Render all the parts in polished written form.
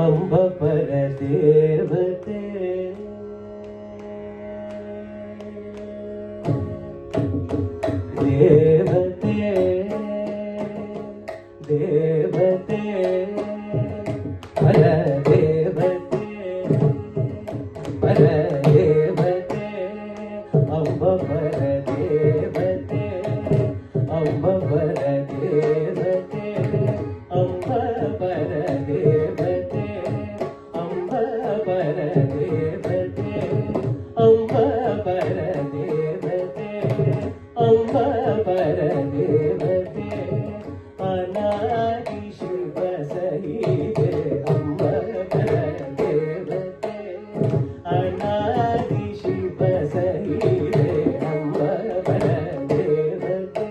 ಅಂಬ ಪರ ದೇವತೆ ದೇವತೆ ದೇವತೆ ಪರ ದೇವತೆ ಪರ ದೇವತೆ ಅಂಬ ಪರ ದೇವತೆ ಅಂಬ ಪರ ದೇವತೆ ಅಂಬ ಪರ ದೇವತೆ ಅಂಬ ಪರ ದೇವತೆ ಅಂಬ ಪರ ದೇವತೆ ಅಂಬ ಪರ ದೇವತೆ ಅನಾದಿ ಶಿವ ಸಹಿತೆ ಅಂಬ ಪರ ದೇವತೆ ಅನಾದಿ ಶಿವ ಸಹಿತೆ ಅಂಬ ಪರ ದೇವತೆ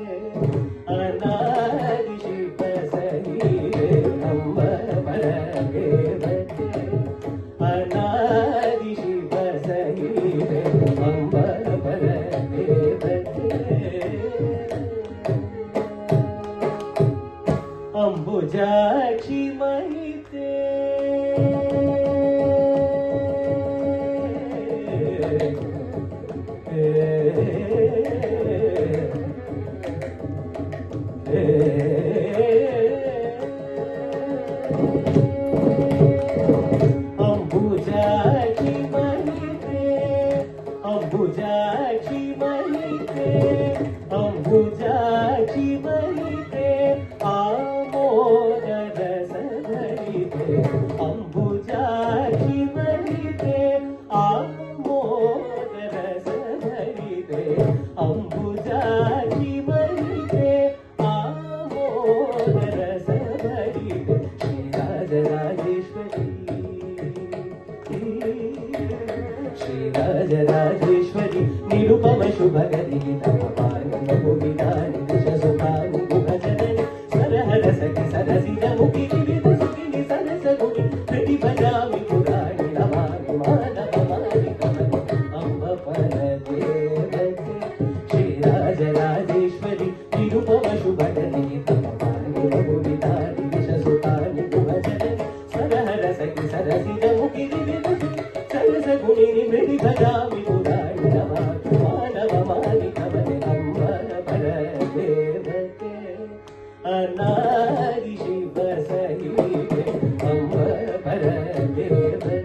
ಅನಾದಿ ಶಿವ ಸಹಿತೆ ಅಂಬ ಪರ ದೇವತೆ ಅನಾದಿ ಶಿವ ಸಹಿತೆ ಅಂಬ ಪರ ದೇವತೆ ಅಂಬುಜಾಕ್ಷಿ ಮಹಿತೆ ಅಂಬುಜಾಕ್ಷಿ ಮಹಿತೆ ಅಂಬುಜಾಕ್ಷಿ ಮಹಿತೆ ಅಂಬುಜಾಕ್ಷಿ ಮಹಿತೆ ಆಮೋದದ ಸದರಿತೆ ಅಂಬುಜಾಕ್ಷಿ ಮಹಿತೆ ಆಮೋದದ ಸದರಿತೆ ಅಂಬುಜಾಕ್ಷಿ ಮಹಿತೆ ಆಮೋದದ ಸದರಿತೆ ಶ್ರೀರಾಜರಾಜೇಶ್ವರಿ ಶ್ರೀರಾಜರಾಜೇಶ್ವರಿ ನಿರುಪಮ ಶುಭಗರಿ ತಮಪಾನಿ ಸುಧಾನಿ ಭಜನನಿ ಸರಹರ ಸಖಿ ಸರಸಿದ ಮುಖಿ ವಿವಿಧ ಸುಖಿನಿ ಸರಸ ಗುಣಿ ಪ್ರತಿ ಭಜಾಮಿ ಪುರಾಣಿ ನಮಾಮಿ ಮಾನವ ಮಾನಿ ಕಮನಿ ಅಂಬ ಪರ ದೇವತೆ ಶ್ರೀರಾಜರಾಜೇಶ್ವರಿ ನಿರುಪಮ ಶುಭಗರಿ ತಮಪಾನಿ ಭುವಿಧಾನಿ ಸುಧಾನಿ ಭಜನನಿ ಸರಹರ ಸಖಿ ಸರಸಿದ ಮುಖಿ ವಿವಿಧ ಸರಸ ಗುಣಿ ಪ್ರತಿ ಭಜಾಮಿ ಪುರಾಣಿ ನಮಾಮಿ ಮಾನವ ಮಾನಿ ಕಮನಿ ಅಂಬ ಪರ ದೇವತೆ ಅನಾದಿ ಶಿವ ಸಹಿತೆ ಅಂಬ ಪರ ದೇವತೆ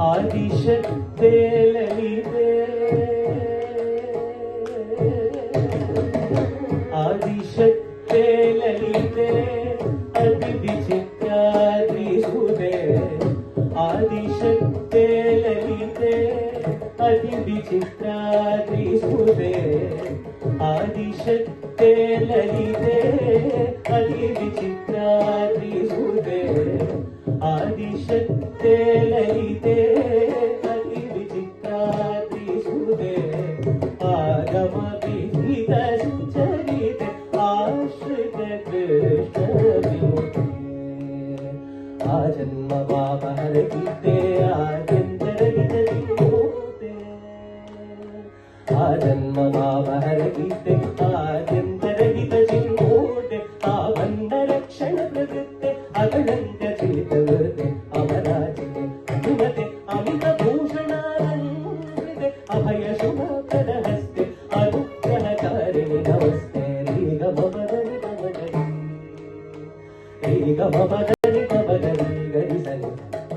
ಆದಿಶಕ್ತಿ ಲಲಿತೆ ಆದಿಶಕ್ತಿ ಲಲಿತೆ ಅತಿ ವಿಚಿತ್ರಾದ್ರಿಸುತೆ ಆದಿಶಕ್ತಿ ಲಲಿತೆ ಅತಿ ವಿಚಿತ್ರಾದ್ರಿಸುತೆ ಆದಿಶಕ್ತಿ ಲಲಿತೆ ಅತಿ ವಿಚಿತ್ರಾದ್ರಿಸುತೆ ಆದಿಶಕ್ತಿ ಲಲಿತೆ ಅತಿ ವಿಚಿತ್ರಾದ್ರಿಸುತೆ ಆಗಮ ವಿಹಿತ ಸುಚರಿತೆ ಆಶ್ರಿತ ಕೃಷ್ಣ ವಿಮುಖೆ ಆ ಜನ್ಮ ಪಾಪ ಹರಗಿದ್ದೆ ಆದ್ಯಂತರಹಿತ ವಿಮೋತೆ ಆ ಜನ್ಮ ಪಾಪ ಹರಗಿದ್ದೆ ಆದ್ಯಂತರಹಿತ ಚಿನ್ಮೋತೆ ಆ ಬಂಧ ರಕ್ಷಣ ಪ್ರವೃತ್ತೆ ಅಗಣಂತ ಚೇತವೃತೆ ಅಮರಾಜಿತೆ ಅನುಮತೆ ಅಮಿತ ಭೂಷಣಾಲಂಕೃತೆ ಅಭಯ ಶುಭಕರ ಹಸ್ತೆ ಅನುಗ್ರಹಕಾರಿಣಿ ನಮಸ್ತೆ ರೀಗಮಪದನಿ ಕಮಗರಿ ರೀಗಮಪದನಿ ಕಮಗರಿ ಗರಿ ಸನಿ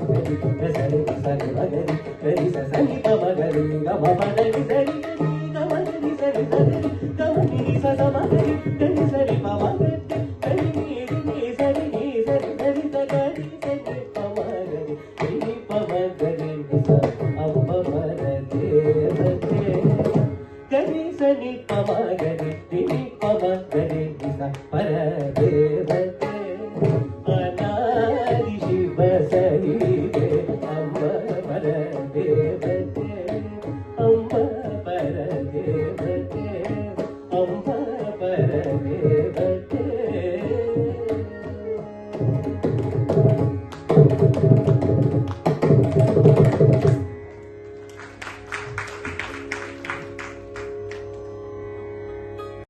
ಗರಿ ಸನಿ ಸನಿ ಮಗರಿ ಗರಿ ಸನಿ ಕಮಗರಿ ಗಮಪದನಿ ಸರಿ ಗಮಗರಿ ಸರಿ ಸರಿ ಗಮನಿ ಸಮಗರಿ ಗರಿ ಸರಿ ಪಮಗರಿ ಗರಿ ನೀರಿ ನೀ ಸರಿ ನೀ ಸರಿ ಗರಿ ಸರಿ ಸರಿ ಪಮಗರಿ ಗರಿ ಪಮಗರಿ